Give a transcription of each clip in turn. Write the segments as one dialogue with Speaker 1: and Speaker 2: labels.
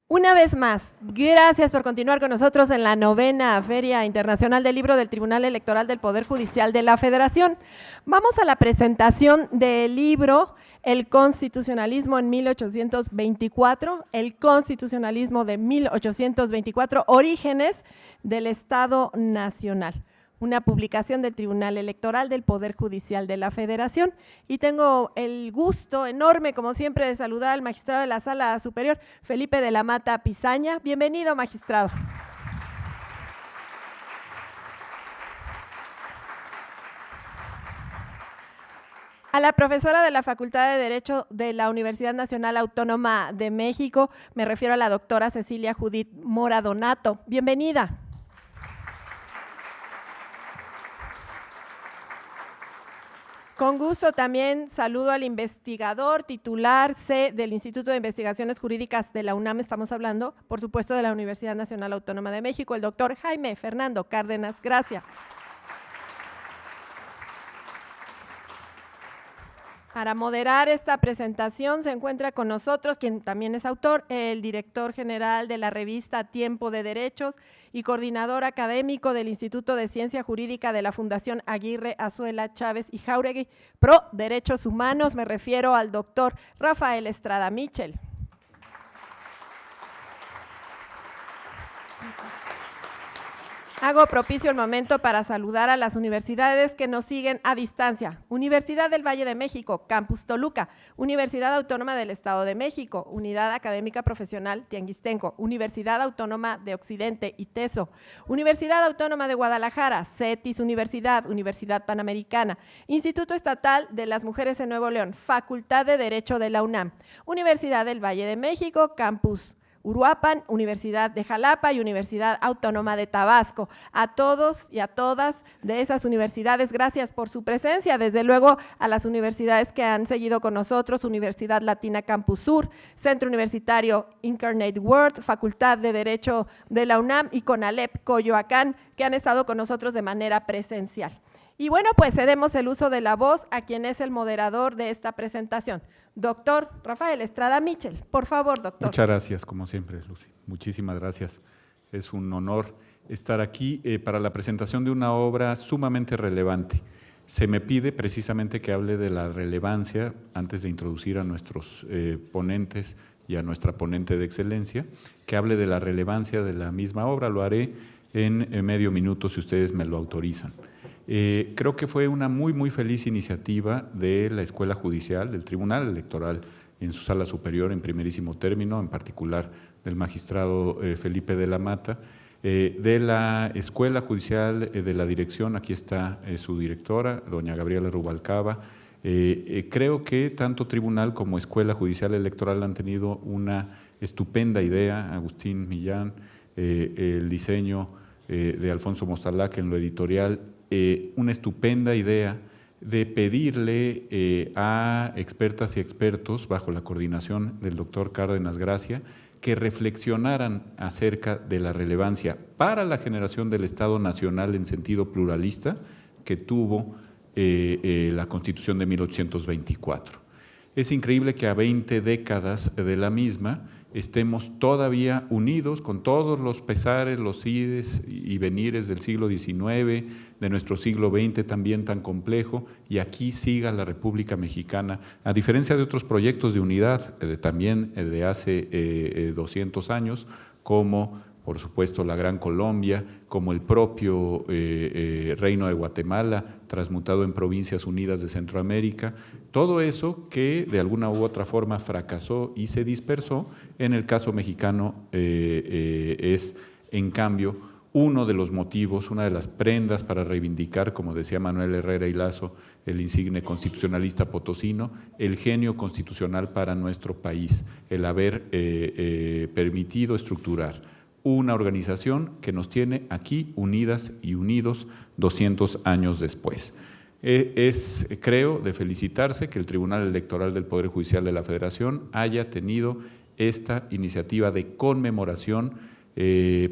Speaker 1: Una vez más, gracias por continuar con nosotros en la 9ª Feria Internacional del Libro del Tribunal Electoral del Poder Judicial de la Federación. Vamos a la presentación del libro El Constitucionalismo en 1824, el Constitucionalismo de 1824, Orígenes del Estado Nacional. Una publicación del Tribunal Electoral del Poder Judicial de la Federación. Y tengo el gusto enorme, como siempre, de saludar al magistrado de la Sala Superior, Felipe de la Mata Pizaña. Bienvenido, magistrado. A la profesora de la Facultad de Derecho de la Universidad Nacional Autónoma de México, me refiero a la doctora Cecilia Judith Mora Donato. Bienvenida. Con gusto también saludo al investigador titular C del Instituto de Investigaciones Jurídicas de la UNAM, estamos hablando, por supuesto, de la Universidad Nacional Autónoma de México, el doctor Jaime Fernando Cárdenas Gracia. Para moderar esta presentación se encuentra con nosotros, quien también es autor, el director general de la revista Tiempo de Derechos y coordinador académico del Instituto de Ciencia Jurídica de la Fundación Aguirre Azuela Chávez y Jáuregui, pro Derechos Humanos, me refiero al doctor Rafael Estrada Mitchell. Hago propicio el momento para saludar a las universidades que nos siguen a distancia. Universidad del Valle de México, Campus Toluca, Universidad Autónoma del Estado de México, Unidad Académica Profesional Tianguistenco, Universidad Autónoma de Occidente, ITESO, Universidad Autónoma de Guadalajara, CETIS Universidad, Universidad Panamericana, Instituto Estatal de las Mujeres en Nuevo León, Facultad de Derecho de la UNAM, Universidad del Valle de México, Campus Uruapan, Universidad de Jalapa y Universidad Autónoma de Tabasco. A todos y a todas de esas universidades, gracias por su presencia. Desde luego a las universidades que han seguido con nosotros, Universidad Latina Campus Sur, Centro Universitario Incarnate Word, Facultad de Derecho de la UNAM y CONALEP Coyoacán, que han estado con nosotros de manera presencial. Y bueno, pues cedemos el uso de la voz a quien es el moderador de esta presentación, doctor Rafael Estrada Mitchell. Por favor, doctor.
Speaker 2: Muchas gracias, como siempre, Lucy. Muchísimas gracias. Es un honor estar aquí para la presentación de una obra sumamente relevante. Se me pide precisamente que hable de la relevancia, antes de introducir a nuestros ponentes y a nuestra ponente de excelencia, que hable de la relevancia de la misma obra. Lo haré en medio minuto, si ustedes me lo autorizan. Creo que fue una muy feliz iniciativa de la Escuela Judicial, del Tribunal Electoral en su Sala Superior en primerísimo término, en particular del magistrado Felipe de la Mata, de la Escuela Judicial de la Dirección, aquí está su directora, doña Gabriela Rubalcaba. Creo que tanto Tribunal como Escuela Judicial Electoral han tenido una estupenda idea, Agustín Millán, el diseño de Alfonso Mostalac en lo editorial, una estupenda idea de pedirle a expertas y expertos, bajo la coordinación del doctor Cárdenas Gracia, que reflexionaran acerca de la relevancia para la generación del Estado Nacional en sentido pluralista que tuvo la Constitución de 1824. Es increíble que a 20 décadas de la misma estemos todavía unidos con todos los pesares, los ides y venires del siglo XIX, de nuestro siglo XX también tan complejo, y aquí siga la República Mexicana, a diferencia de otros proyectos de unidad también de hace 200 años, como por supuesto la Gran Colombia, como el propio Reino de Guatemala, transmutado en Provincias Unidas de Centroamérica, todo eso que de alguna u otra forma fracasó y se dispersó, en el caso mexicano es en cambio uno de los motivos, una de las prendas para reivindicar, como decía Manuel Herrera y Lazo, el insigne constitucionalista potosino, el genio constitucional para nuestro país, el haber permitido estructurar una organización que nos tiene aquí unidas y unidos 200 años después. Es, creo, de felicitarse que el Tribunal Electoral del Poder Judicial de la Federación haya tenido esta iniciativa de conmemoración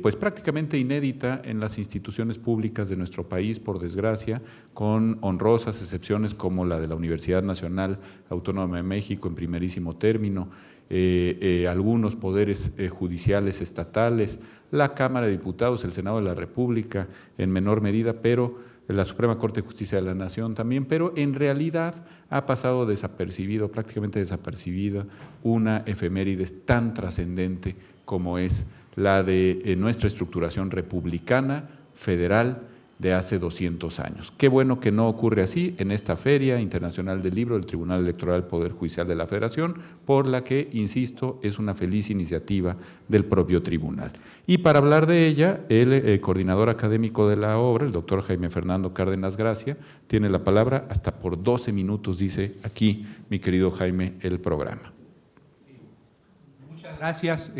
Speaker 2: pues prácticamente inédita en las instituciones públicas de nuestro país, por desgracia, con honrosas excepciones como la de la Universidad Nacional Autónoma de México en primerísimo término, algunos poderes judiciales estatales, la Cámara de Diputados, el Senado de la República en menor medida, pero la Suprema Corte de Justicia de la Nación también, pero en realidad ha pasado desapercibido, prácticamente desapercibida, una efeméride tan trascendente como es la de nuestra estructuración republicana, federal, de hace 200 años. Qué bueno que no ocurre así en esta Feria Internacional del Libro del Tribunal Electoral del Poder Judicial de la Federación, por la que, insisto, es una feliz iniciativa del propio tribunal. Y para hablar de ella, el coordinador académico de la obra, el doctor Jaime Fernando Cárdenas Gracia, tiene la palabra hasta por 12 minutos, dice aquí mi querido Jaime, el programa.
Speaker 3: Muchas gracias.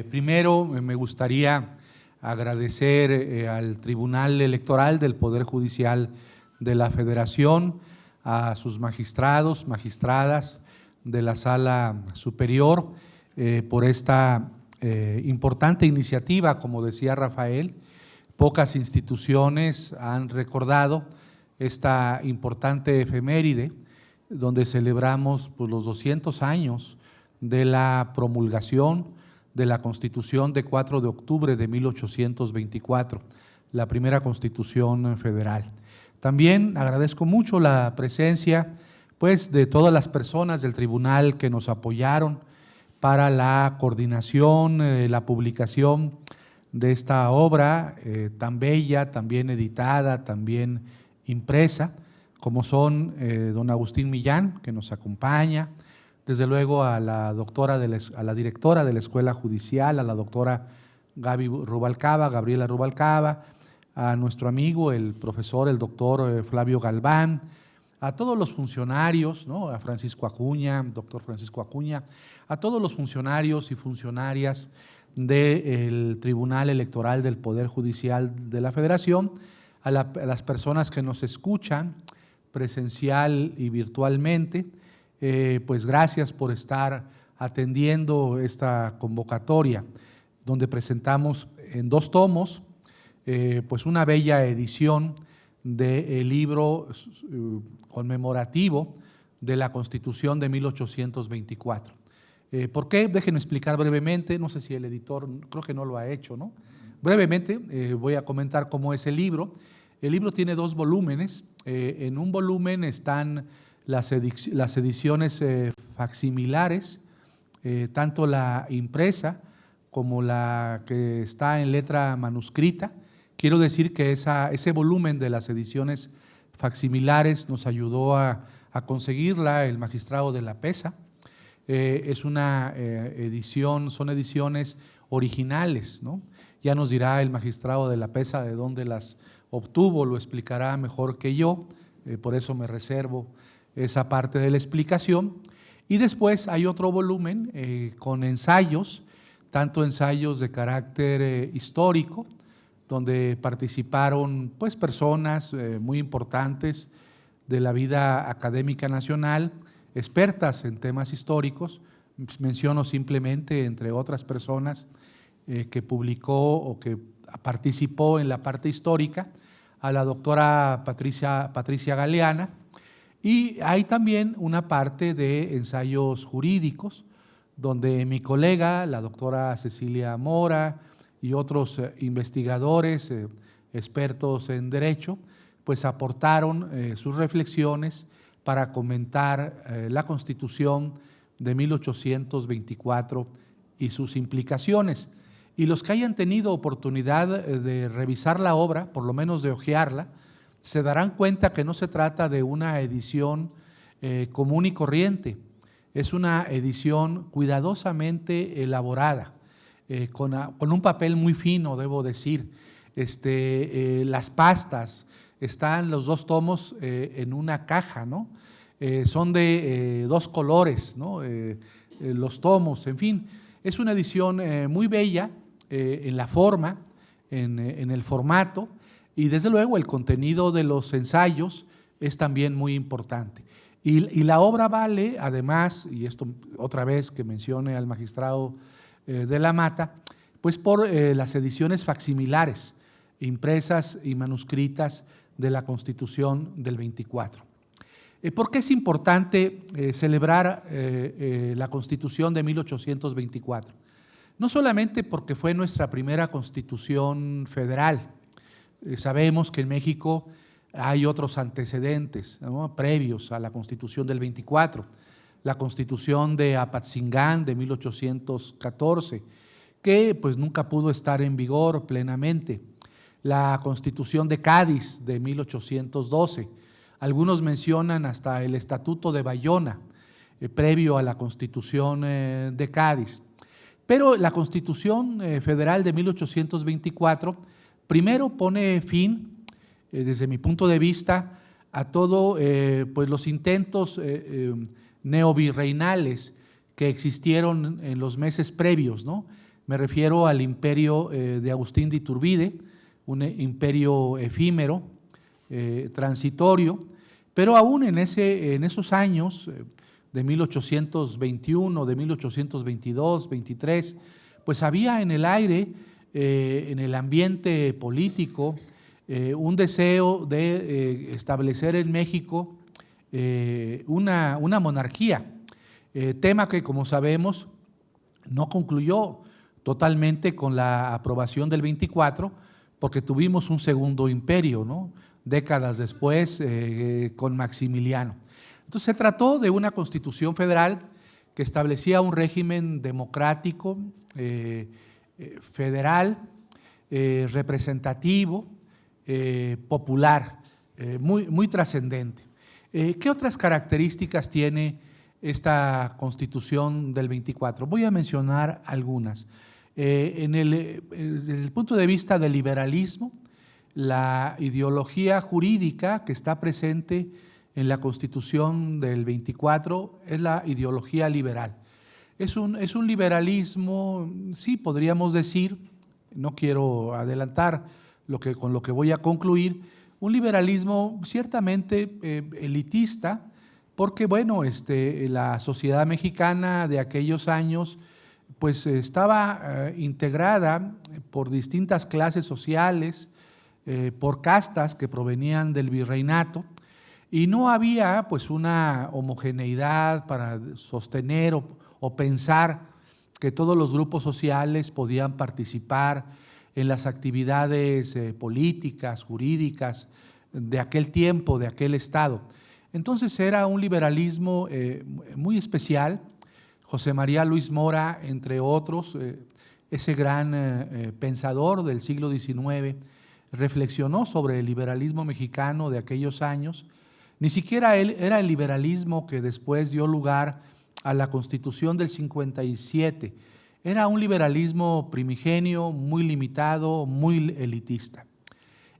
Speaker 3: Primero me gustaría agradecer al Tribunal Electoral del Poder Judicial de la Federación, a sus magistrados, magistradas de la Sala Superior, por esta importante iniciativa. Como decía Rafael, pocas instituciones han recordado esta importante efeméride, donde celebramos pues, los 200 años de la promulgación de la Constitución de 4 de octubre de 1824, la primera Constitución federal. También agradezco mucho la presencia pues, de todas las personas del tribunal que nos apoyaron para la coordinación, la publicación de esta obra tan bella, también editada, también impresa, como son don Agustín Millán, que nos acompaña, desde luego a la directora de la Escuela Judicial, a la doctora Gabriela Rubalcaba, a nuestro amigo, el profesor, el doctor Flavio Galván, a todos los funcionarios, ¿no? A Francisco Acuña, doctor Francisco Acuña, a todos los funcionarios y funcionarias del Tribunal Electoral del Poder Judicial de la Federación, a las personas que nos escuchan presencial y virtualmente. Pues gracias por estar atendiendo esta convocatoria, donde presentamos en 2 tomos, pues una bella edición del libro conmemorativo de la Constitución de 1824. ¿Por qué? Déjenme explicar brevemente, no sé si el editor, creo que no lo ha hecho, ¿no? Brevemente voy a comentar cómo es el libro. El libro tiene 2 volúmenes, en un volumen están las ediciones facsimilares, tanto la impresa como la que está en letra manuscrita. Quiero decir que ese volumen de las ediciones facsimilares nos ayudó a conseguirla el magistrado de la PESA. Es una edición, son ediciones originales, ¿no? Ya nos dirá el magistrado de la PESA de dónde las obtuvo, lo explicará mejor que yo, por eso me reservo esa parte de la explicación. Y después hay otro volumen con ensayos, tanto ensayos de carácter histórico, donde participaron pues, personas muy importantes de la vida académica nacional, expertas en temas históricos. Menciono simplemente, entre otras personas, que publicó o que participó en la parte histórica, a la doctora Patricia Galeana. Y hay también una parte de ensayos jurídicos, donde mi colega, la doctora Cecilia Mora y otros investigadores, expertos en derecho, pues aportaron sus reflexiones para comentar la Constitución de 1824 y sus implicaciones. Y los que hayan tenido oportunidad de revisar la obra, por lo menos de hojearla, se darán cuenta que no se trata de una edición común y corriente, es una edición cuidadosamente elaborada, con un papel muy fino, debo decir. Las pastas, están los 2 tomos en una caja, ¿no? Son de 2 colores, ¿no? Los tomos, en fin, es una edición muy bella en la forma, en el formato. Y desde luego el contenido de los ensayos es también muy importante. Y la obra vale, además, y esto otra vez que mencione al magistrado de la Mata, pues por las ediciones facsimilares, impresas y manuscritas de la Constitución del 24. ¿Por qué es importante celebrar la Constitución de 1824? No solamente porque fue nuestra primera Constitución federal. Sabemos que en México hay otros antecedentes, ¿no?, previos a la Constitución del 24. La Constitución de Apatzingán de 1814, que pues nunca pudo estar en vigor plenamente. La Constitución de Cádiz de 1812. Algunos mencionan hasta el Estatuto de Bayona, previo a la Constitución de Cádiz. Pero la Constitución Federal de 1824 primero pone fin, desde mi punto de vista, a todo pues los intentos neovirreinales que existieron en los meses previos, ¿no? Me refiero al imperio de Agustín de Iturbide, un imperio efímero, transitorio, pero aún en esos años de 1821, de 1822, 23, pues había en el aire, en el ambiente político, un deseo de establecer en México una monarquía, tema que, como sabemos, no concluyó totalmente con la aprobación del 24, porque tuvimos un segundo imperio, ¿no?, décadas después, con Maximiliano. Entonces se trató de una Constitución federal que establecía un régimen democrático, federal, representativo, popular, muy trascendente. ¿Qué otras características tiene esta Constitución del 24? Voy a mencionar algunas. Desde el punto de vista del liberalismo, la ideología jurídica que está presente en la Constitución del 24 es la ideología liberal. Es un liberalismo, sí, podríamos decir, no quiero adelantar con lo que voy a concluir, un liberalismo ciertamente elitista, porque bueno, la sociedad mexicana de aquellos años pues estaba integrada por distintas clases sociales, por castas que provenían del virreinato, y no había pues una homogeneidad para sostener o pensar que todos los grupos sociales podían participar en las actividades políticas, jurídicas de aquel tiempo, de aquel estado. Entonces era un liberalismo muy especial. José María Luis Mora, entre otros, ese gran pensador del siglo XIX, reflexionó sobre el liberalismo mexicano de aquellos años. Ni siquiera él era el liberalismo que después dio lugar a la Constitución del 57. Era un liberalismo primigenio, muy limitado, muy elitista.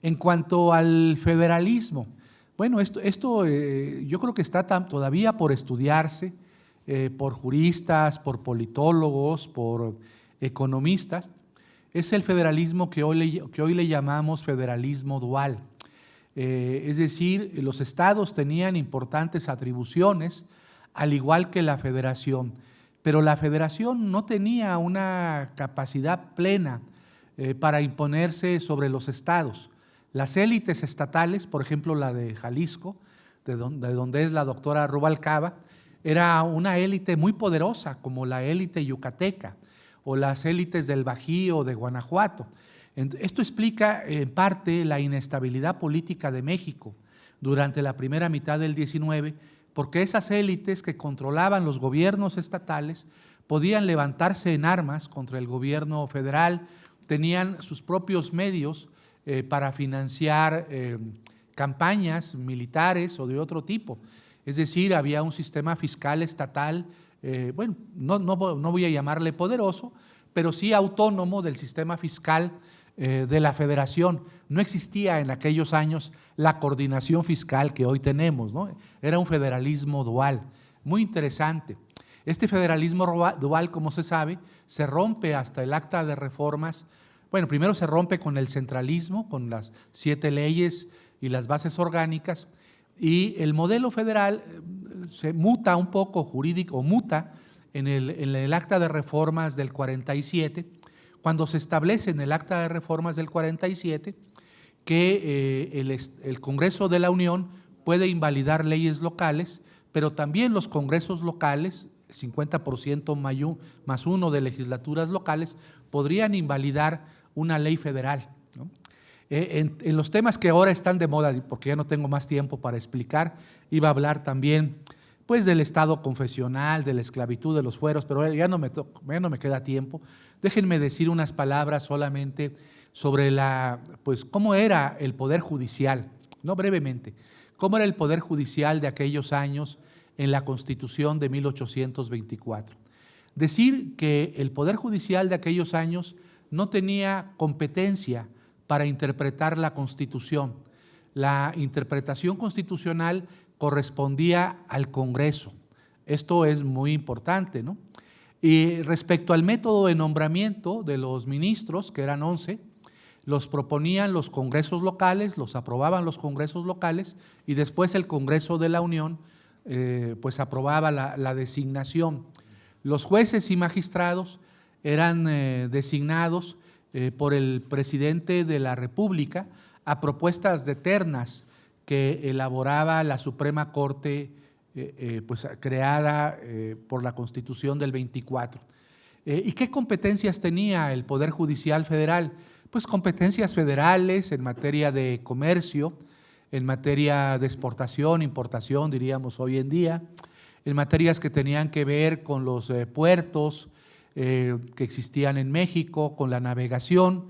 Speaker 3: En cuanto al federalismo, bueno, esto yo creo que está todavía por estudiarse por juristas, por politólogos, por economistas. Es el federalismo que hoy le llamamos federalismo dual. Es decir, los estados tenían importantes atribuciones, al igual que la federación, pero la federación no tenía una capacidad plena para imponerse sobre los estados. Las élites estatales, por ejemplo la de Jalisco, de donde es la doctora Rubalcaba, era una élite muy poderosa, como la élite yucateca o las élites del Bajío de Guanajuato. Esto explica en parte la inestabilidad política de México durante la primera mitad del 19, porque esas élites que controlaban los gobiernos estatales podían levantarse en armas contra el gobierno federal, tenían sus propios medios para financiar campañas militares o de otro tipo. Es decir, había un sistema fiscal estatal, bueno, no voy a llamarle poderoso, pero sí autónomo del sistema fiscal de la federación. No existía en aquellos años la coordinación fiscal que hoy tenemos, ¿no? Era un federalismo dual, muy interesante. Este federalismo dual, como se sabe, se rompe hasta el Acta de Reformas. Bueno, primero se rompe con el centralismo, con las 7 leyes y las bases orgánicas, y el modelo federal se muta un poco jurídico, o muta en el Acta de Reformas del 47, cuando se establece en el Acta de Reformas del 47 que el Congreso de la Unión puede invalidar leyes locales, pero también los congresos locales, 50% más uno de legislaturas locales, podrían invalidar una ley federal, ¿no? En los temas que ahora están de moda, porque ya no tengo más tiempo para explicar, iba a hablar también pues del estado confesional, de la esclavitud, de los fueros, pero ya no me queda tiempo. Déjenme decir unas palabras solamente sobre pues cómo era el Poder Judicial, no brevemente, cómo era el Poder Judicial de aquellos años en la Constitución de 1824. Decir que el Poder Judicial de aquellos años no tenía competencia para interpretar la Constitución. La interpretación constitucional correspondía al Congreso. Esto es muy importante, ¿no? Y respecto al método de nombramiento de los ministros, que eran 11, los proponían los congresos locales, los aprobaban los congresos locales y después el Congreso de la Unión pues aprobaba la designación. Los jueces y magistrados eran designados por el presidente de la República a propuestas de ternas que elaboraba la Suprema Corte pues creada por la Constitución del 24. ¿Y qué competencias tenía el Poder Judicial Federal? Pues competencias federales en materia de comercio, en materia de exportación, importación, diríamos hoy en día, en materias que tenían que ver con los puertos que existían en México, con la navegación,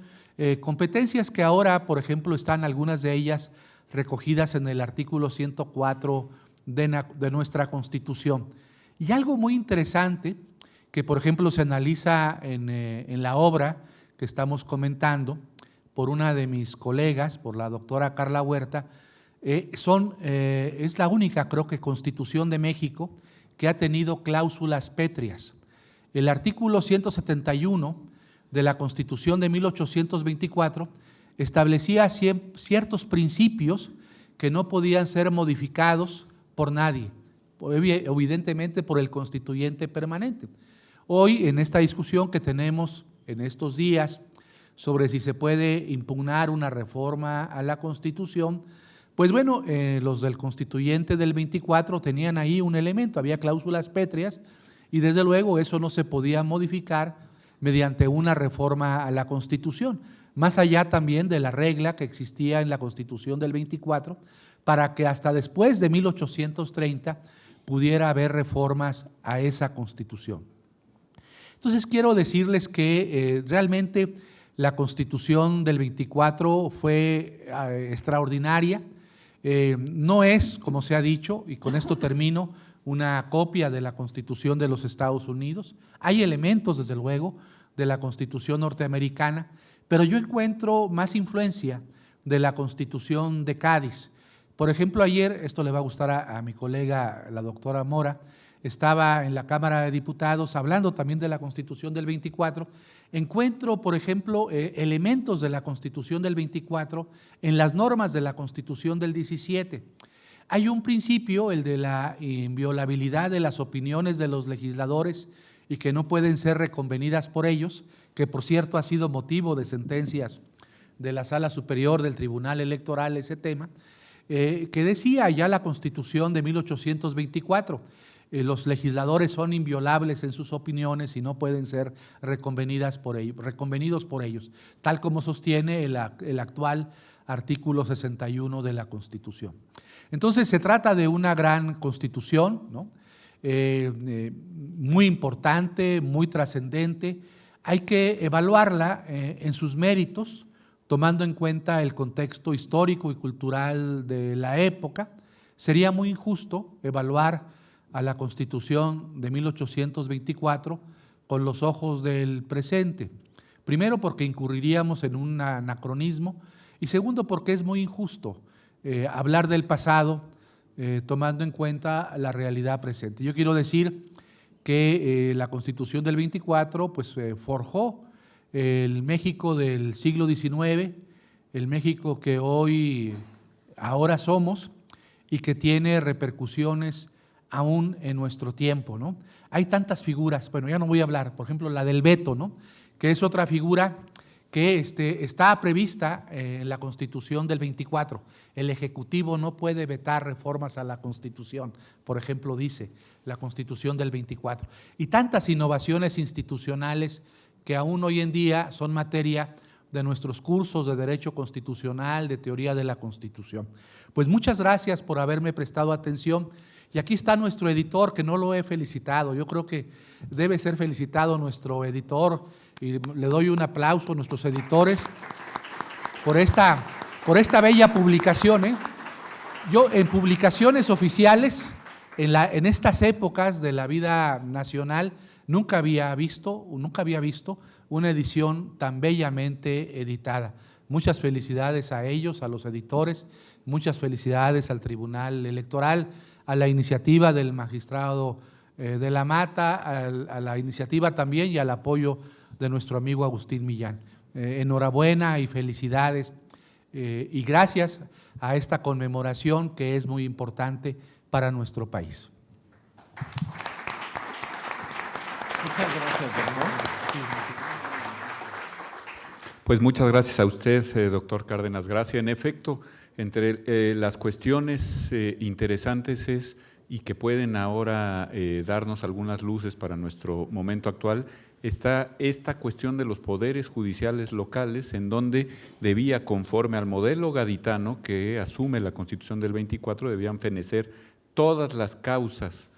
Speaker 3: competencias que ahora, por ejemplo, están algunas de ellas recogidas en el artículo 104 de nuestra Constitución. Y algo muy interesante que, por ejemplo, se analiza en la obra que estamos comentando por una de mis colegas, por la doctora Carla Huerta, es la única, creo que, Constitución de México que ha tenido cláusulas pétreas. El artículo 171 de la Constitución de 1824 establecía ciertos principios que no podían ser modificados por nadie, evidentemente por el constituyente permanente. Hoy, en esta discusión que tenemos en estos días sobre si se puede impugnar una reforma a la Constitución, pues bueno, los del constituyente del 24 tenían ahí un elemento, había cláusulas pétreas y desde luego eso no se podía modificar mediante una reforma a la Constitución, más allá también de la regla que existía en la Constitución del 24 para que hasta después de 1830 pudiera haber reformas a esa Constitución. Entonces quiero decirles que realmente la Constitución del 24 fue extraordinaria. No es, como se ha dicho, y con esto termino, una copia de la Constitución de los Estados Unidos. Hay elementos, desde luego, de la Constitución norteamericana, pero yo encuentro más influencia de la Constitución de Cádiz. Por ejemplo, ayer, esto le va a gustar a mi colega, la doctora Mora, estaba en la Cámara de Diputados hablando también de la Constitución del 24, encuentro, por ejemplo, elementos de la Constitución del 24 en las normas de la Constitución del 17. Hay un principio, el de la inviolabilidad de las opiniones de los legisladores y que no pueden ser reconvenidas por ellos, que por cierto ha sido motivo de sentencias de la Sala Superior del Tribunal Electoral ese tema, que decía ya la Constitución de 1824, los legisladores son inviolables en sus opiniones y no pueden ser reconvenidos por ellos, tal como sostiene el actual artículo 61 de la Constitución. Entonces se trata de una gran Constitución, ¿no? Muy importante, muy trascendente. Hay que evaluarla en sus méritos, tomando en cuenta el contexto histórico y cultural de la época. Sería muy injusto evaluar a la Constitución de 1824 con los ojos del presente. Primero, porque incurriríamos en un anacronismo y segundo, porque es muy injusto hablar del pasado tomando en cuenta la realidad presente. Yo quiero decir que la Constitución del 24 pues, forjó el México del siglo XIX, el México que ahora somos y que tiene repercusiones aún en nuestro tiempo, ¿no? Hay tantas figuras, bueno, ya no voy a hablar, por ejemplo, la del veto, ¿no? que es otra figura que está prevista en la Constitución del 24. El Ejecutivo no puede vetar reformas a la Constitución, por ejemplo, dice la Constitución del 24. Y tantas innovaciones institucionales que aún hoy en día son materia de nuestros cursos de Derecho Constitucional, de Teoría de la Constitución. Pues muchas gracias por haberme prestado atención. Y aquí está nuestro editor, que no lo he felicitado. Yo creo que debe ser felicitado nuestro editor, y le doy un aplauso a nuestros editores por esta bella publicación. Yo en publicaciones oficiales, en estas épocas de la vida nacional, nunca había visto una edición tan bellamente editada. Muchas felicidades a ellos, a los editores, muchas felicidades al Tribunal Electoral, a la iniciativa del magistrado de la Mata, a la iniciativa también y al apoyo de nuestro amigo Agustín Millán. Enhorabuena y felicidades y gracias a esta conmemoración que es muy importante para nuestro país.
Speaker 4: Muchas gracias, doctor.
Speaker 2: Pues muchas gracias a usted, doctor Cárdenas Gracia. En efecto, entre las cuestiones interesantes es, y que pueden ahora darnos algunas luces para nuestro momento actual, está esta cuestión de los poderes judiciales locales, en donde debía, conforme al modelo gaditano que asume la Constitución del 24, debían fenecer todas las causas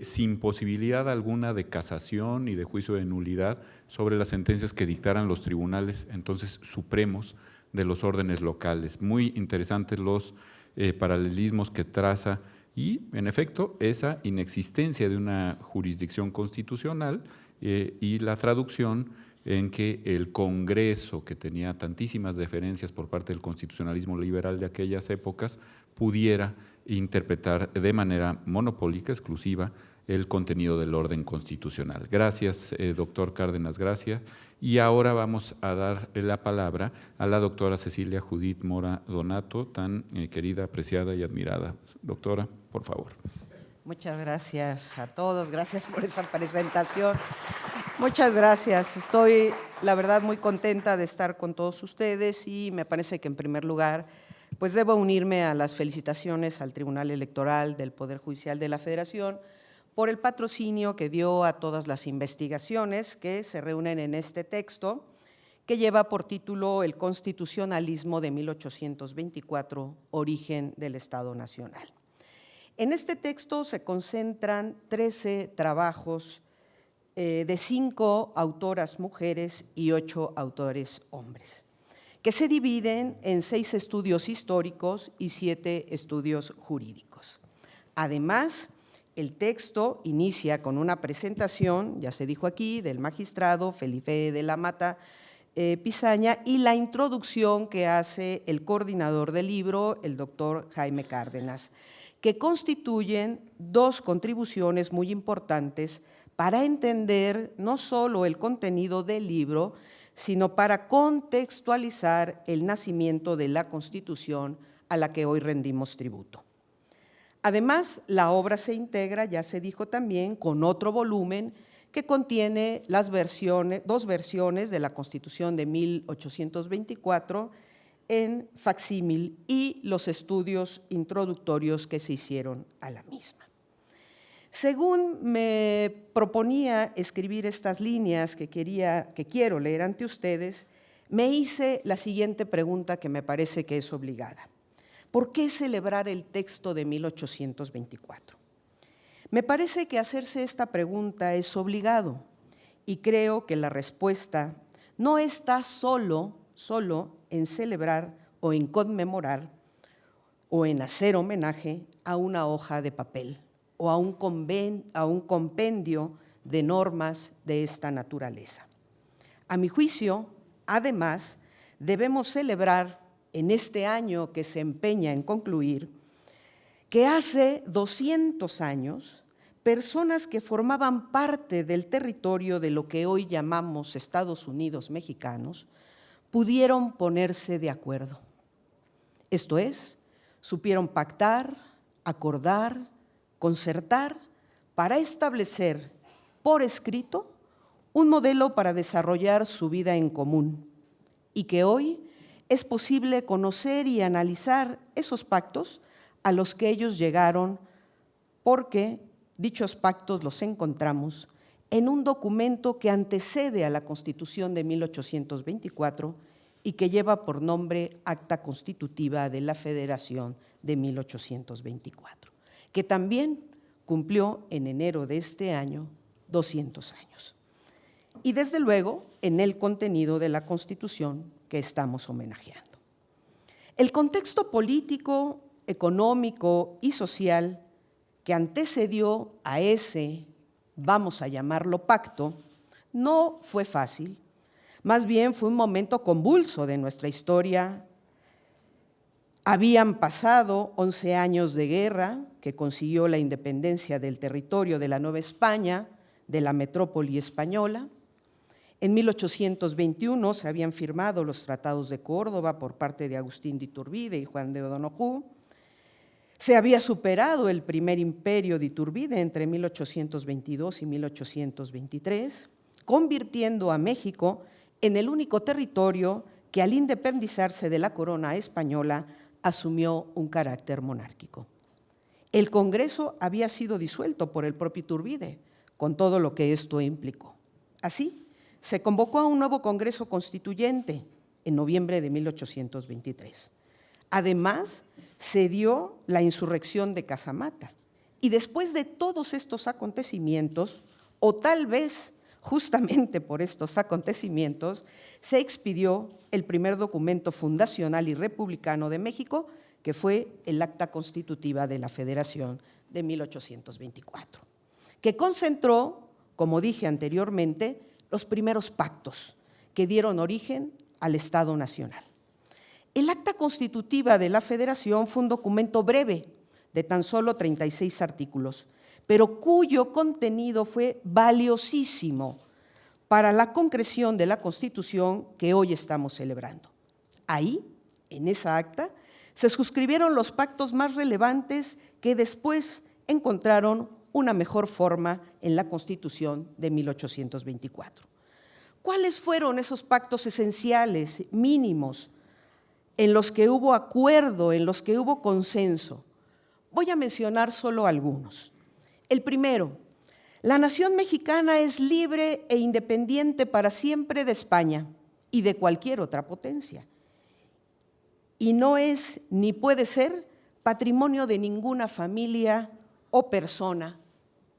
Speaker 2: sin posibilidad alguna de casación y de juicio de nulidad sobre las sentencias que dictaran los tribunales entonces supremos de los órdenes locales. Muy interesantes los paralelismos que traza y, en efecto, esa inexistencia de una jurisdicción constitucional y la traducción en que el Congreso, que tenía tantísimas deferencias por parte del constitucionalismo liberal de aquellas épocas, pudiera interpretar de manera monopólica, exclusiva, el contenido del orden constitucional. Gracias, doctor Cárdenas Gracia. Y ahora vamos a dar la palabra a la doctora Cecilia Judith Mora Donato, tan querida, apreciada y admirada. Doctora, por favor.
Speaker 5: Muchas gracias a todos, gracias por esa presentación. Muchas gracias, estoy la verdad muy contenta de estar con todos ustedes y me parece que en primer lugar pues debo unirme a las felicitaciones al Tribunal Electoral del Poder Judicial de la Federación por el patrocinio que dio a todas las investigaciones que se reúnen en este texto, que lleva por título El Constitucionalismo de 1824, origen del Estado Nacional. En este texto se concentran 13 trabajos de 5 autoras mujeres y 8 autores hombres, que se dividen en 6 estudios históricos y 7 estudios jurídicos. Además, el texto inicia con una presentación, ya se dijo aquí, del magistrado Felipe de la Mata Pizaña y la introducción que hace el coordinador del libro, el doctor Jaime Cárdenas, que constituyen 2 contribuciones muy importantes para entender no solo el contenido del libro, sino para contextualizar el nacimiento de la Constitución a la que hoy rendimos tributo. Además, la obra se integra, ya se dijo también, con otro volumen que contiene las 2 versiones de la Constitución de 1824 en facsímil y los estudios introductorios que se hicieron a la misma. Según me proponía escribir estas líneas que quiero leer ante ustedes, me hice la siguiente pregunta que me parece que es obligada. ¿Por qué celebrar el texto de 1824? Me parece que hacerse esta pregunta es obligado y creo que la respuesta no está solo en celebrar o en conmemorar o en hacer homenaje a una hoja de papel o a un compendio de normas de esta naturaleza. A mi juicio, además, debemos celebrar en este año que se empeña en concluir, que hace 200 años, personas que formaban parte del territorio de lo que hoy llamamos Estados Unidos mexicanos, pudieron ponerse de acuerdo. Esto es, supieron pactar, acordar, concertar para establecer por escrito un modelo para desarrollar su vida en común, y que hoy es posible conocer y analizar esos pactos a los que ellos llegaron, porque dichos pactos los encontramos en un documento que antecede a la Constitución de 1824 y que lleva por nombre Acta Constitutiva de la Federación de 1824, que también cumplió en enero de este año 200 años. Y desde luego en el contenido de la Constitución que estamos homenajeando. El contexto político, económico y social que antecedió a ese, vamos a llamarlo pacto, no fue fácil, más bien fue un momento convulso de nuestra historia. Habían pasado 11 años de guerra que consiguió la independencia del territorio de la Nueva España, de la metrópoli española. En 1821 se habían firmado los tratados de Córdoba por parte de Agustín de Iturbide y Juan de O'Donoghue. Se había superado el primer imperio de Iturbide entre 1822 y 1823, convirtiendo a México en el único territorio que al independizarse de la corona española asumió un carácter monárquico. El Congreso había sido disuelto por el propio Iturbide, con todo lo que esto implicó. Así, se convocó a un nuevo Congreso Constituyente en noviembre de 1823. Además, se dio la insurrección de Casamata. Y después de todos estos acontecimientos, o tal vez justamente por estos acontecimientos, se expidió el primer documento fundacional y republicano de México, que fue el Acta Constitutiva de la Federación de 1824, que concentró, como dije anteriormente, los primeros pactos que dieron origen al Estado Nacional. El Acta Constitutiva de la Federación fue un documento breve de tan solo 36 artículos, pero cuyo contenido fue valiosísimo para la concreción de la Constitución que hoy estamos celebrando. Ahí, en esa acta, se suscribieron los pactos más relevantes que después encontraron una mejor forma en la Constitución de 1824. ¿Cuáles fueron esos pactos esenciales, mínimos, en los que hubo acuerdo, en los que hubo consenso? Voy a mencionar solo algunos. El primero, la nación mexicana es libre e independiente para siempre de España y de cualquier otra potencia, y no es ni puede ser patrimonio de ninguna familia o persona,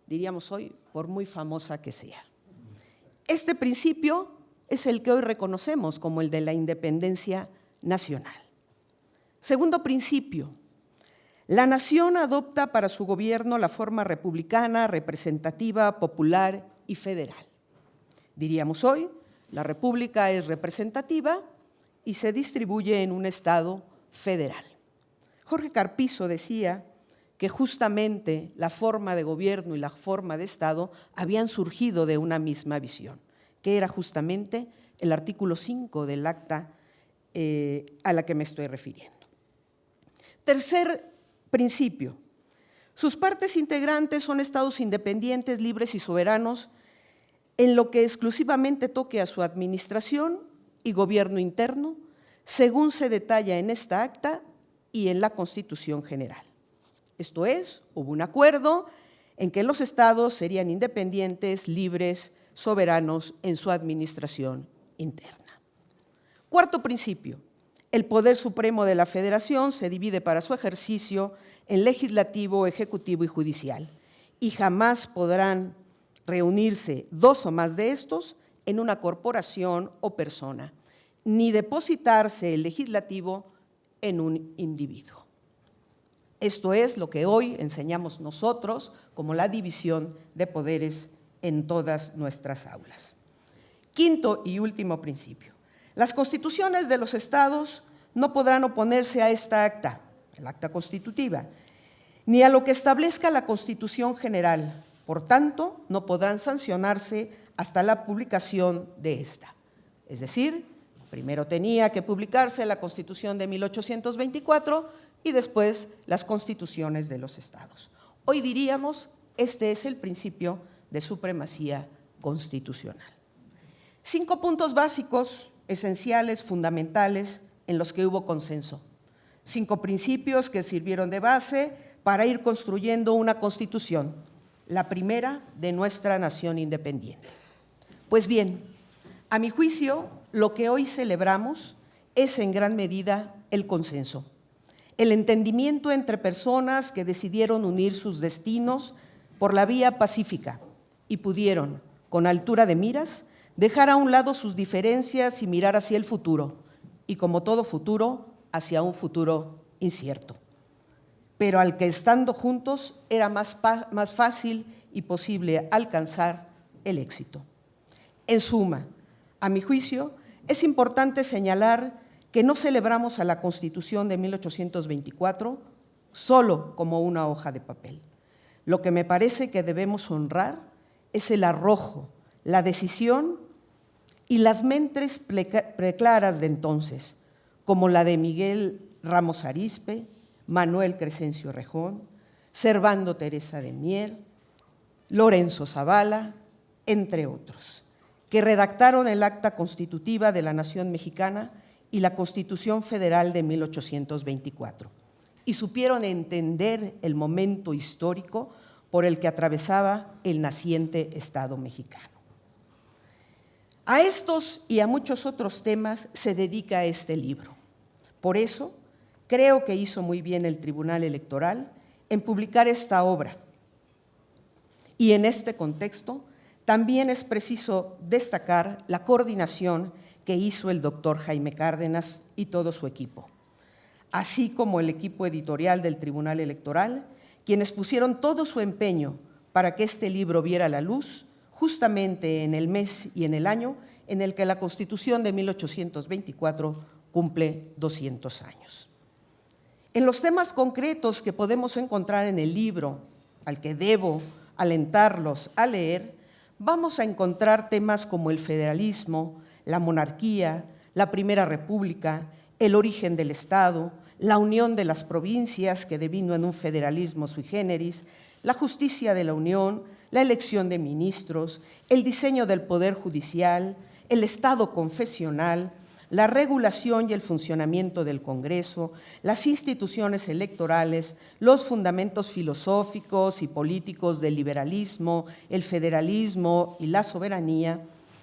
Speaker 5: diríamos hoy, por muy famosa que sea. Este principio es el que hoy reconocemos como el de la independencia nacional. Segundo principio, la nación adopta para su gobierno la forma republicana, representativa, popular y federal. Diríamos hoy, la república es representativa y se distribuye en un Estado federal. Jorge Carpizo decía que justamente la forma de gobierno y la forma de Estado habían surgido de una misma visión, que era justamente el artículo 5 del acta a la que me estoy refiriendo. Tercer principio, sus partes integrantes son estados independientes, libres y soberanos en lo que exclusivamente toque a su administración y gobierno interno, según se detalla en esta acta y en la Constitución General. Esto es, hubo un acuerdo en que los estados serían independientes, libres, soberanos en su administración interna. Cuarto principio, el poder supremo de la Federación se divide para su ejercicio en legislativo, ejecutivo y judicial, y jamás podrán reunirse dos o más de estos en una corporación o persona, ni depositarse el legislativo en un individuo. Esto es lo que hoy enseñamos nosotros como la división de poderes en todas nuestras aulas. Quinto y último principio. Las constituciones de los estados no podrán oponerse a esta acta, el acta constitutiva, ni a lo que establezca la Constitución General. Por tanto, no podrán sancionarse hasta la publicación de esta. Es decir, primero tenía que publicarse la Constitución de 1824 y después las constituciones de los estados. Hoy diríamos, este es el principio de supremacía constitucional. 5 puntos básicos, esenciales, fundamentales, en los que hubo consenso. 5 principios que sirvieron de base para ir construyendo una Constitución, la primera de nuestra nación independiente. Pues bien, a mi juicio, lo que hoy celebramos es en gran medida el consenso, el entendimiento entre personas que decidieron unir sus destinos por la vía pacífica y pudieron, con altura de miras, dejar a un lado sus diferencias y mirar hacia el futuro, y como todo futuro, hacia un futuro incierto, pero al que estando juntos era más fácil y posible alcanzar el éxito. En suma, a mi juicio, es importante señalar que no celebramos a la Constitución de 1824 solo como una hoja de papel. Lo que me parece que debemos honrar es el arrojo, la decisión y las mentes preclaras de entonces, como la de Miguel Ramos Arizpe, Manuel Crescencio Rejón, Servando Teresa de Mier, Lorenzo Zavala, entre otros, que redactaron el Acta Constitutiva de la Nación Mexicana y la Constitución Federal de 1824, y supieron entender el momento histórico por el que atravesaba el naciente Estado mexicano. A estos y a muchos otros temas se dedica este libro. Por eso, creo que hizo muy bien el Tribunal Electoral en publicar esta obra. Y en este contexto, también es preciso destacar la coordinación que hizo el doctor Jaime Cárdenas y todo su equipo, así como el equipo editorial del Tribunal Electoral, quienes pusieron todo su empeño para que este libro viera la luz justamente en el mes y en el año en el que la Constitución de 1824 cumple 200 años. En los temas concretos que podemos encontrar en el libro, al que debo alentarlos a leer, vamos a encontrar temas como el federalismo, la monarquía, la Primera República, el origen del Estado, la unión de las provincias que devino en un federalismo sui generis, la justicia de la Unión, la elección de ministros, el diseño del Poder Judicial, el Estado confesional, la regulación y el funcionamiento del Congreso, las instituciones electorales, los fundamentos filosóficos y políticos del liberalismo, el federalismo y la soberanía,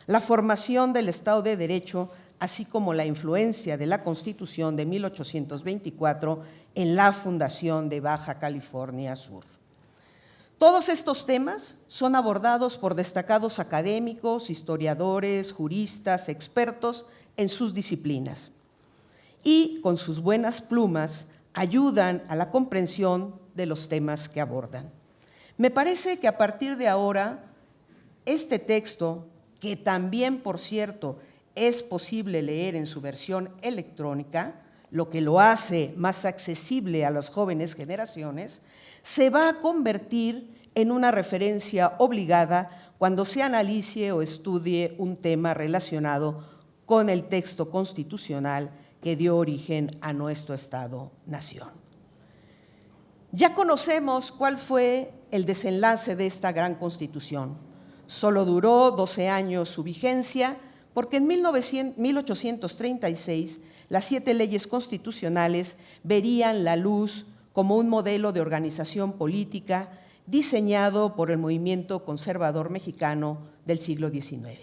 Speaker 5: la formación del Estado de Derecho, así como la influencia de la Constitución de 1824 en la fundación de Baja California Sur. Todos estos temas son abordados por destacados académicos, historiadores, juristas, expertos en sus disciplinas y con sus buenas plumas ayudan a la comprensión de los temas que abordan. Me parece que a partir de ahora, este texto, que también, por cierto, es posible leer en su versión electrónica, lo que lo hace más accesible a las jóvenes generaciones, se va a convertir en una referencia obligada cuando se analice o estudie un tema relacionado con el texto constitucional que dio origen a nuestro Estado-nación. Ya conocemos cuál fue el desenlace de esta gran Constitución. Solo duró 12 años su vigencia, porque en 1836 las 7 leyes constitucionales verían la luz como un modelo de organización política diseñado por el movimiento conservador mexicano del siglo XIX.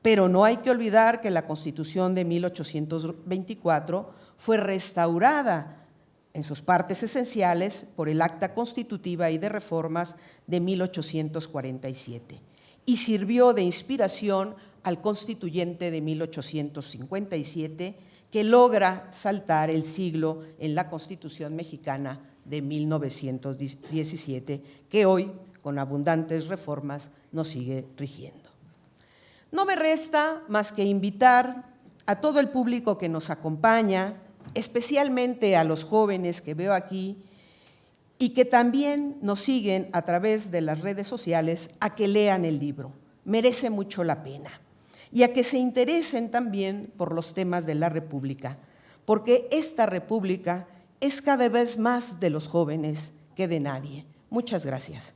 Speaker 5: Pero no hay que olvidar que la Constitución de 1824 fue restaurada en sus partes esenciales por el Acta Constitutiva y de Reformas de 1847 y sirvió de inspiración al Constituyente de 1857, que logra saltar el siglo en la Constitución mexicana de 1917, que hoy, con abundantes reformas, nos sigue rigiendo. No me resta más que invitar a todo el público que nos acompaña, especialmente a los jóvenes que veo aquí y que también nos siguen a través de las redes sociales, a que lean el libro. Merece mucho la pena. Y a que se interesen también por los temas de la República, porque esta República es cada vez más de los jóvenes que de nadie. Muchas gracias.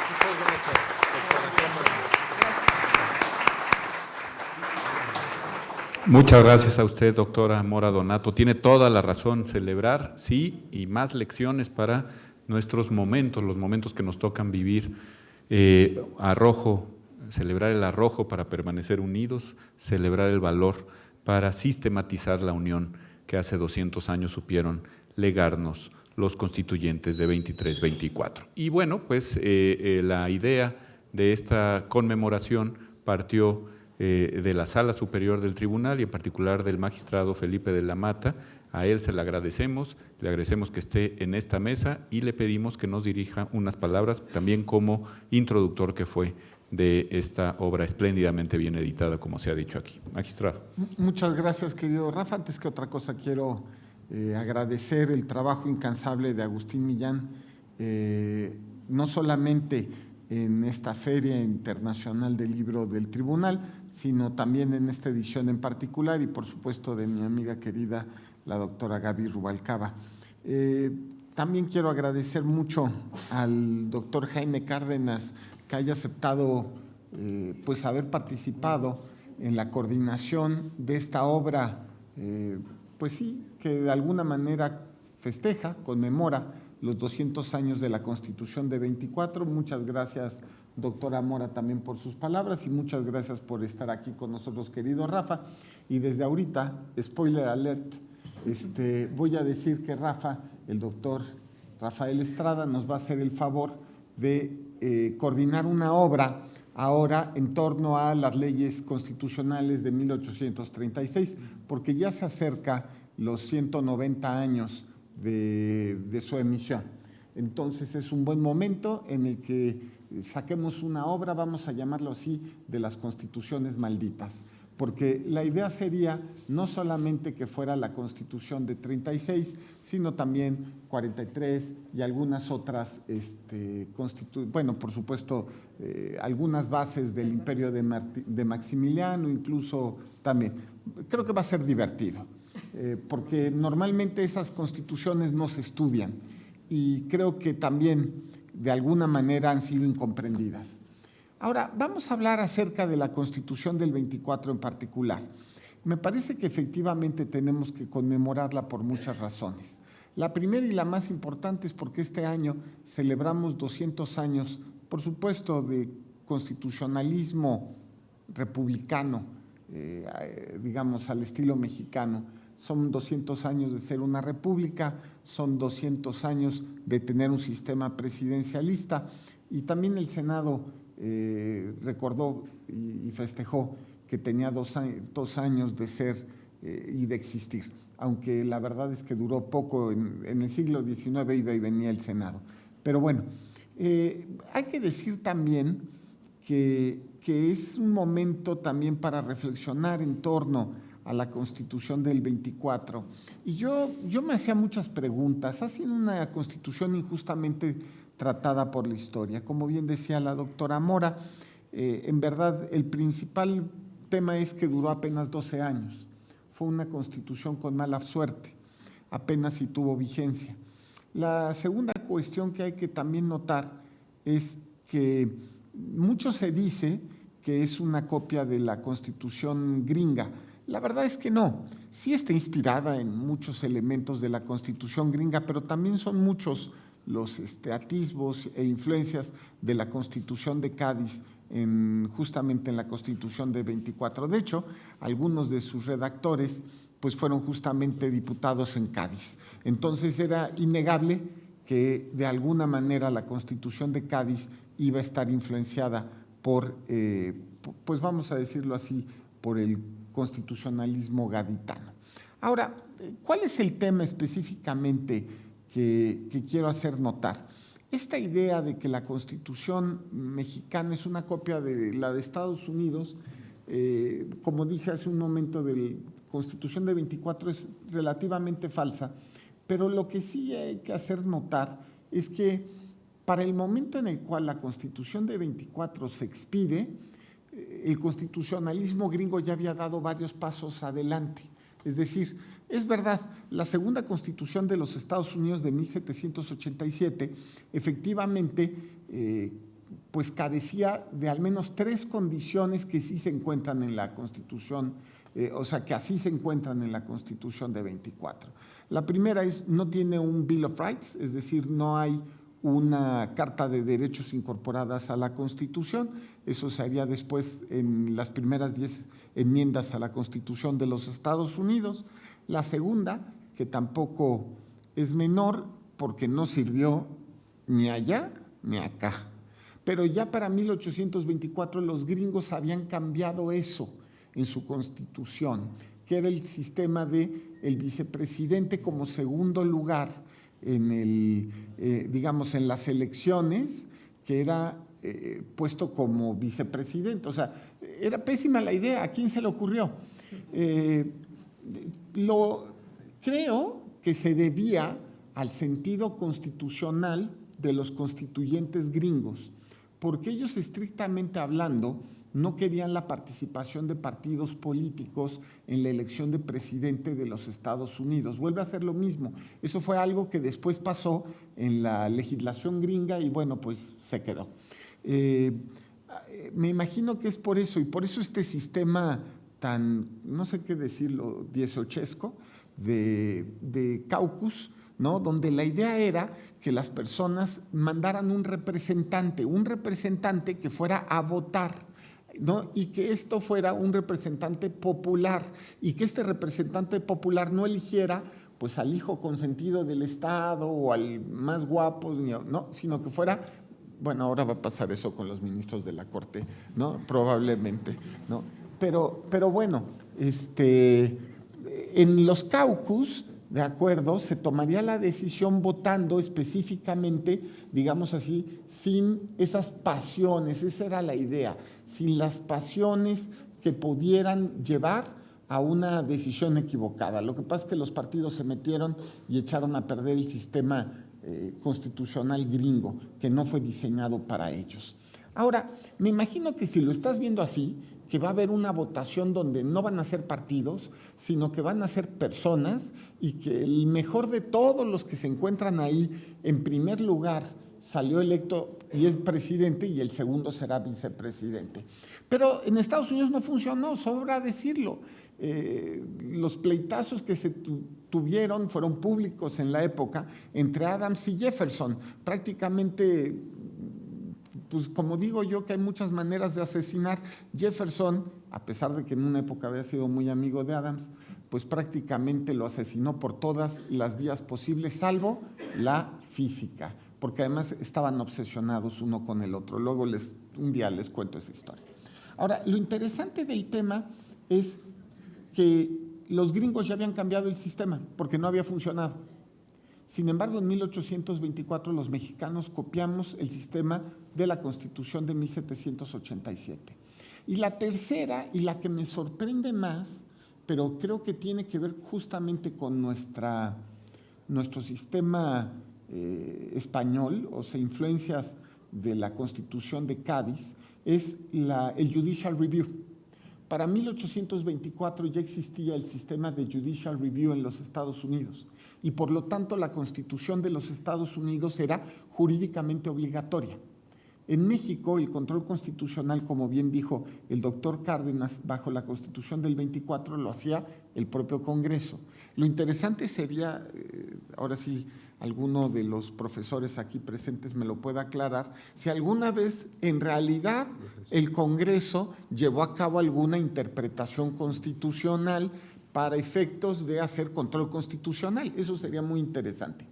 Speaker 4: Muchas gracias, doctora Cámara.
Speaker 2: Muchas gracias a usted, doctora Mora Donato. Tiene toda la razón, celebrar, sí, y más lecciones para nuestros momentos, los momentos que nos tocan vivir. Celebrar el arrojo para permanecer unidos, celebrar el valor para sistematizar la unión que hace 200 años supieron legarnos los constituyentes de 23-24. Y bueno, pues la idea de esta conmemoración partió de la Sala Superior del Tribunal y en particular del magistrado Felipe de la Mata. A él se le agradecemos que esté en esta mesa y le pedimos que nos dirija unas palabras también como introductor que fue de esta obra espléndidamente bien editada, como se ha dicho aquí. Magistrado.
Speaker 4: Muchas gracias, querido Rafa. Antes que otra cosa quiero agradecer el trabajo incansable de Agustín Millán, no solamente en esta Feria Internacional del Libro del Tribunal, sino también en esta edición en particular y por supuesto de mi amiga querida, la doctora Gaby Rubalcaba. También quiero agradecer mucho al doctor Jaime Cárdenas que haya aceptado pues haber participado en la coordinación de esta obra, pues sí, que de alguna manera festeja, conmemora los 200 años de la Constitución de 24. Muchas gracias, doctora Mora, también por sus palabras y muchas gracias por estar aquí con nosotros, querido Rafa. Y desde ahorita, spoiler alert, voy a decir que Rafa, el doctor Rafael Estrada, nos va a hacer el favor de coordinar una obra ahora en torno a las leyes constitucionales de 1836, porque ya se acerca los 190 años de su emisión. Entonces es un buen momento en el que saquemos una obra, vamos a llamarlo así, de las constituciones malditas, porque la idea sería no solamente que fuera la Constitución de 36, sino también 43 y algunas otras, bueno, por supuesto, algunas bases del imperio de Maximiliano, incluso también. Creo que va a ser divertido, porque normalmente esas constituciones no se estudian y creo que también de alguna manera han sido incomprendidas. Ahora, vamos a hablar acerca de la Constitución del 24 en particular. Me parece que efectivamente tenemos que conmemorarla por muchas razones. La primera y la más importante es porque este año celebramos 200 años, por supuesto, de constitucionalismo republicano, digamos, al estilo mexicano. Son 200 años de ser una república, son 200 años de tener un sistema presidencialista y también el Senado recordó y festejó que tenía 2 años de ser y de existir, aunque la verdad es que duró poco, en el siglo XIX iba y venía el Senado. Pero bueno, hay que decir también que es un momento también para reflexionar en torno a la Constitución del 24. Y yo me hacía muchas preguntas. Ha sido una Constitución injustamente tratada por la historia. Como bien decía la doctora Mora, en verdad el principal tema es que duró apenas 12 años. Fue una Constitución con mala suerte, apenas si tuvo vigencia. La segunda cuestión que hay que también notar es que mucho se dice que es una copia de la Constitución gringa. La verdad es que no. Sí está inspirada en muchos elementos de la Constitución gringa, pero también son muchos los atisbos e influencias de la Constitución de Cádiz, justamente en la Constitución de 24. De hecho, algunos de sus redactores pues fueron justamente diputados en Cádiz. Entonces era innegable que de alguna manera la Constitución de Cádiz iba a estar influenciada por, pues vamos a decirlo así, por el constitucionalismo gaditano. Ahora, ¿cuál es el tema específicamente que quiero hacer notar? Esta idea de que la Constitución mexicana es una copia de la de Estados Unidos, como dije hace un momento, de la Constitución de 24 es relativamente falsa, pero lo que sí hay que hacer notar es que para el momento en el cual la Constitución de 24 se expide, el constitucionalismo gringo ya había dado varios pasos adelante. Es decir, es verdad, la segunda Constitución de los Estados Unidos de 1787 efectivamente pues carecía de al menos 3 condiciones que sí se encuentran en la Constitución o sea, que así se encuentran en la Constitución de 24. La primera es, no tiene un Bill of Rights, es decir, no hay una Carta de Derechos incorporadas a la Constitución. Eso se haría después en las primeras 10 enmiendas a la Constitución de los Estados Unidos. La segunda, que tampoco es menor, porque no sirvió ni allá ni acá. Pero ya para 1824 los gringos habían cambiado eso en su Constitución, que era el sistema de el vicepresidente como segundo lugar en digamos, en las elecciones, que era puesto como vicepresidente. O sea, era pésima la idea. ¿A quién se le ocurrió? Creo que se debía al sentido constitucional de los constituyentes gringos, porque ellos, estrictamente hablando, no querían la participación de partidos políticos en la elección de presidente de los Estados Unidos. Vuelve a ser lo mismo. Eso fue algo que después pasó en la legislación gringa y bueno, pues se quedó. Me imagino que es por eso, y por eso este sistema tan, no sé qué decirlo, dieciochesco, de caucus, ¿no? Donde la idea era que las personas mandaran un representante que fuera a votar, ¿no? Y que esto fuera un representante popular, y que este representante popular no eligiera pues al hijo consentido del Estado o al más guapo, no, sino que fuera, bueno, ahora va a pasar eso con los ministros de la Corte, ¿no? Probablemente, ¿no? Pero bueno, en los caucus, de acuerdo, se tomaría la decisión votando específicamente, digamos así, sin esas pasiones, esa era la idea, sin las pasiones que pudieran llevar a una decisión equivocada. Lo que pasa es que los partidos se metieron y echaron a perder el sistema constitucional gringo, que no fue diseñado para ellos. Ahora, me imagino que si lo estás viendo así, que va a haber una votación donde no van a ser partidos, sino que van a ser personas, y que el mejor de todos los que se encuentran ahí, en primer lugar, salió electo y es presidente, y el segundo será vicepresidente. Pero en Estados Unidos no funcionó, sobra decirlo. Los pleitazos que se tuvieron fueron públicos en la época entre Adams y Jefferson. Prácticamente, pues como digo yo, que hay muchas maneras de asesinar. Jefferson, a pesar de que en una época había sido muy amigo de Adams, pues prácticamente lo asesinó por todas las vías posibles, salvo la física, porque además estaban obsesionados uno con el otro. Luego un día les cuento esa historia. Ahora, lo interesante del tema es que los gringos ya habían cambiado el sistema porque no había funcionado. Sin embargo, en 1824 los mexicanos copiamos el sistema de la Constitución de 1787. Y la tercera, y la que me sorprende más, pero creo que tiene que ver justamente con nuestro sistema español, o sea, influencias de la Constitución de Cádiz, es el Judicial Review. Para 1824 ya existía el sistema de Judicial Review en los Estados Unidos, y por lo tanto la Constitución de los Estados Unidos era jurídicamente obligatoria. En México, el control constitucional, como bien dijo el doctor Cárdenas, bajo la Constitución del 24 lo hacía el propio Congreso. Lo interesante sería, ahora sí, alguno de los profesores aquí presentes me lo pueda aclarar, si alguna vez en realidad el Congreso llevó a cabo alguna interpretación constitucional para efectos de hacer control constitucional. Eso sería muy interesante.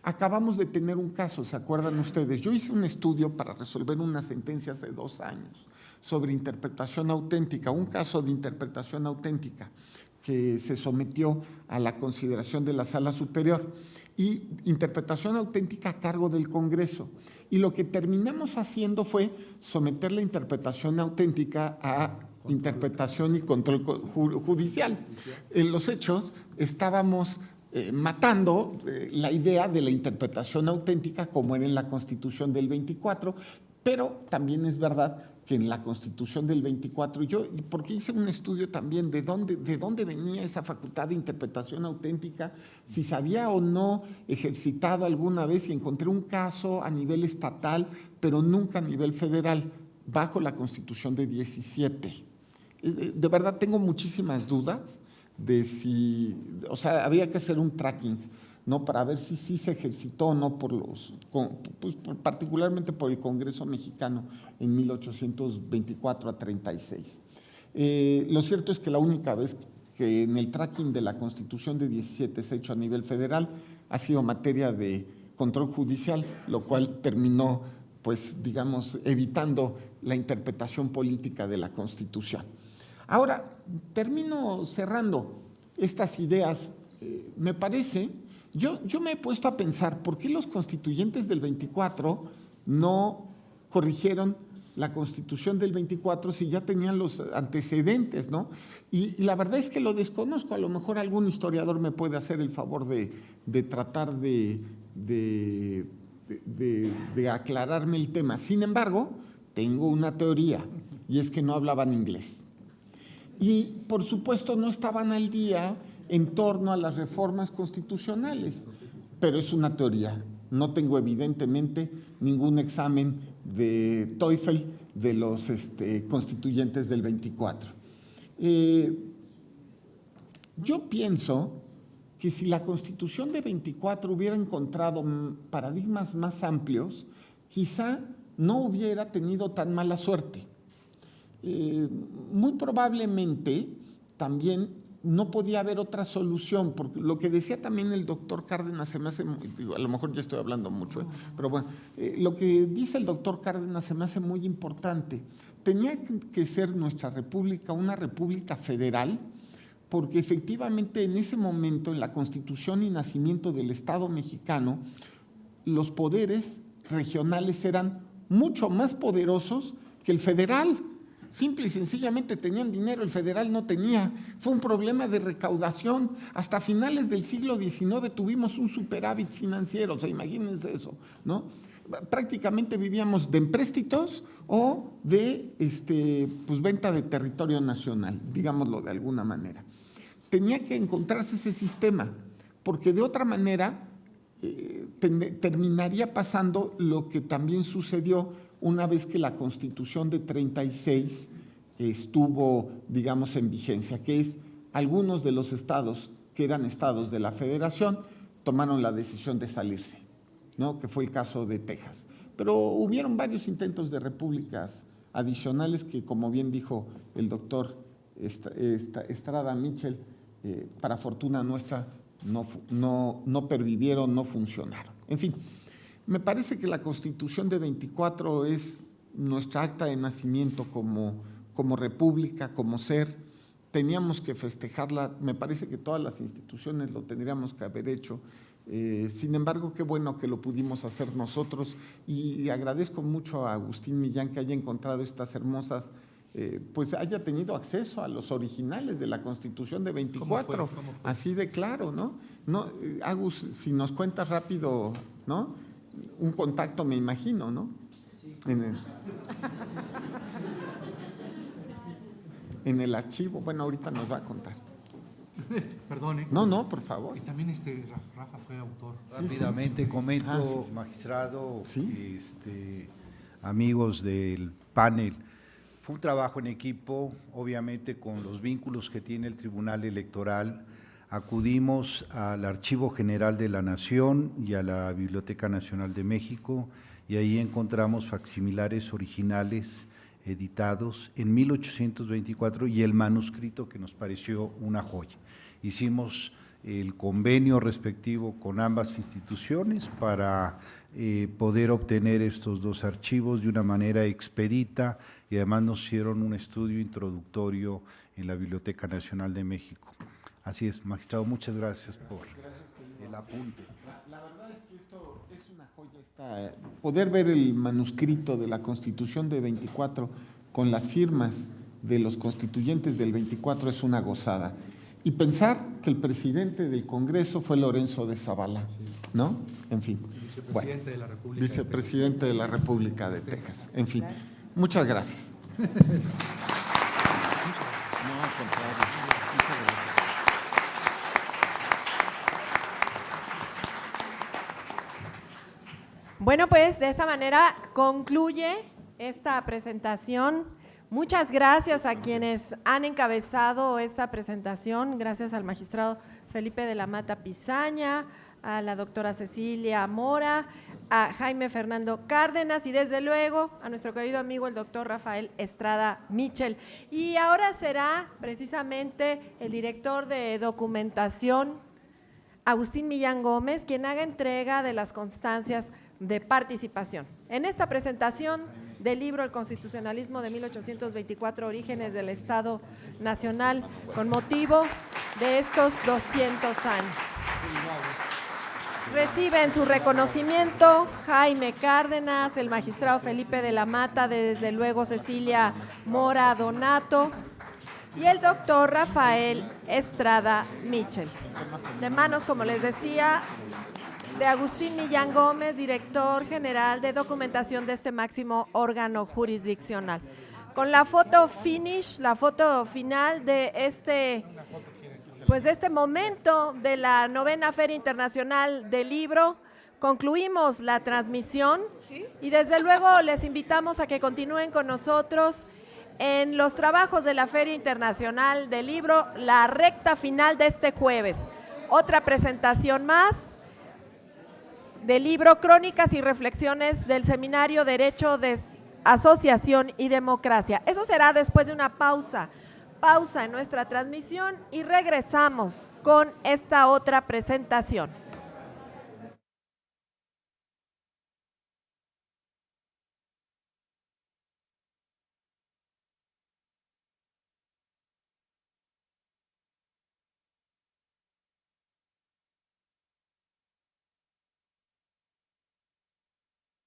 Speaker 4: Acabamos de tener un caso, ¿se acuerdan ustedes? Yo hice un estudio para resolver una sentencia hace 2 años sobre interpretación auténtica, un caso de interpretación auténtica que se sometió a la consideración de la Sala Superior, y interpretación auténtica a cargo del Congreso. Y lo que terminamos haciendo fue someter la interpretación auténtica a interpretación y control judicial. En los hechos estábamos matando la idea de la interpretación auténtica como era en la Constitución del 24, pero también es verdad que en la Constitución del 24, porque hice un estudio también de dónde venía esa facultad de interpretación auténtica, si se había o no ejercitado alguna vez, y encontré un caso a nivel estatal, pero nunca a nivel federal, bajo la Constitución de 17. De verdad tengo muchísimas dudas de si, o sea, había que hacer un tracking, ¿no? Para ver si sí se ejercitó o no particularmente por el Congreso mexicano en 1824 a 36. Lo cierto es que la única vez que en el tracking de la Constitución de 17 se ha hecho a nivel federal ha sido materia de control judicial, lo cual terminó, pues, digamos, evitando la interpretación política de la Constitución. Ahora, termino cerrando estas ideas. Me parece, yo me he puesto a pensar, ¿por qué los constituyentes del 24 no corrigieron la Constitución del 24 si ya tenían los antecedentes, ¿no? Y la verdad es que lo desconozco. A lo mejor algún historiador me puede hacer el favor de tratar de aclararme el tema. Sin embargo, tengo una teoría, y es que no hablaban inglés. Y, por supuesto, no estaban al día en torno a las reformas constitucionales, pero es una teoría. No tengo, evidentemente, ningún examen de TOEFL de los constituyentes del 24. Yo pienso que si la Constitución de 24 hubiera encontrado paradigmas más amplios, quizá no hubiera tenido tan mala suerte. Muy probablemente también no podía haber otra solución, porque lo que decía también el doctor Cárdenas se me hace, digo, a lo mejor ya estoy hablando mucho, pero bueno, lo que dice el doctor Cárdenas se me hace muy importante. Tenía que ser nuestra república una república federal, porque efectivamente en ese momento, en la constitución y nacimiento del Estado mexicano, los poderes regionales eran mucho más poderosos que el federal. Simple y sencillamente tenían dinero, el federal no tenía. Fue un problema de recaudación. Hasta finales del siglo XIX tuvimos un superávit financiero, o sea, imagínense eso, ¿no? Prácticamente vivíamos de empréstitos o de pues, venta de territorio nacional, digámoslo de alguna manera. Tenía que encontrarse ese sistema, porque de otra manera terminaría pasando lo que también sucedió una vez que la Constitución de 36 estuvo, digamos, en vigencia, que es algunos de los estados que eran estados de la Federación tomaron la decisión de salirse, ¿no? Que fue el caso de Texas. Pero hubieron varios intentos de repúblicas adicionales que, como bien dijo el doctor Estrada Mitchell, para fortuna nuestra, no pervivieron, no funcionaron. En fin, me parece que la Constitución de 24 es nuestra acta de nacimiento como república, como ser. Teníamos que festejarla, me parece que todas las instituciones lo tendríamos que haber hecho. Sin embargo, qué bueno que lo pudimos hacer nosotros, y agradezco mucho a Agustín Millán que haya encontrado estas hermosas, pues haya tenido acceso a los originales de la Constitución de 24, ¿Cómo fue? Así de claro, ¿no? Agus, si nos cuentas rápido, ¿no? Un contacto, me imagino, ¿no? Sí. En el archivo, bueno, ahorita nos va a contar.
Speaker 3: Perdone.
Speaker 4: No, por favor.
Speaker 3: Y también Rafa fue autor.
Speaker 6: Rápidamente
Speaker 4: sí.
Speaker 6: comento,
Speaker 4: sí.
Speaker 6: magistrado,
Speaker 4: ¿Sí?
Speaker 6: Amigos del panel. Fue un trabajo en equipo, obviamente con los vínculos que tiene el Tribunal Electoral. Acudimos al Archivo General de la Nación y a la Biblioteca Nacional de México, y ahí encontramos facsimilares originales editados en 1824 y el manuscrito que nos pareció una joya. Hicimos el convenio respectivo con ambas instituciones para poder obtener estos dos archivos de una manera expedita, y además nos hicieron un estudio introductorio en la Biblioteca Nacional de México. Así es, magistrado, muchas gracias por el apunte.
Speaker 4: La verdad es que esto es una joya. Poder ver el manuscrito de la Constitución de 24 con las firmas de los constituyentes del 24 es una gozada. Y pensar que el presidente del Congreso fue Lorenzo de Zavala, ¿no? En fin.
Speaker 3: Vicepresidente de la República.
Speaker 4: Vicepresidente de la República de Texas. En fin, muchas gracias. No, al contrario. Muchas gracias.
Speaker 1: Bueno, pues de esta manera concluye esta presentación Muchas gracias a quienes han encabezado esta presentación, gracias al magistrado Felipe de la Mata Pizaña, a la doctora Cecilia Mora, a Jaime Fernando Cárdenas y desde luego a nuestro querido amigo el doctor Rafael Estrada Mitchell. Y ahora será precisamente el director de documentación, Agustín Millán Gómez, quien haga entrega de las constancias de participación. En esta presentación del libro El Constitucionalismo de 1824, Orígenes del Estado Nacional, con motivo de estos 200 años. Reciben su reconocimiento Jaime Cárdenas, el magistrado Felipe de la Mata, desde luego Cecilia Mora Donato y el doctor Rafael Estrada Mitchell. De manos, como les decía, de Agustín Millán Gómez, director general de documentación de este máximo órgano jurisdiccional. Con la foto finish, la foto final de este momento de la 9ª Feria Internacional del Libro, concluimos la transmisión y desde luego les invitamos a que continúen con nosotros en los trabajos de la Feria Internacional del Libro, la recta final de este jueves. Otra presentación más del libro Crónicas y Reflexiones del Seminario Derecho de Asociación y Democracia. Eso será después de una pausa en nuestra transmisión y regresamos con esta otra presentación.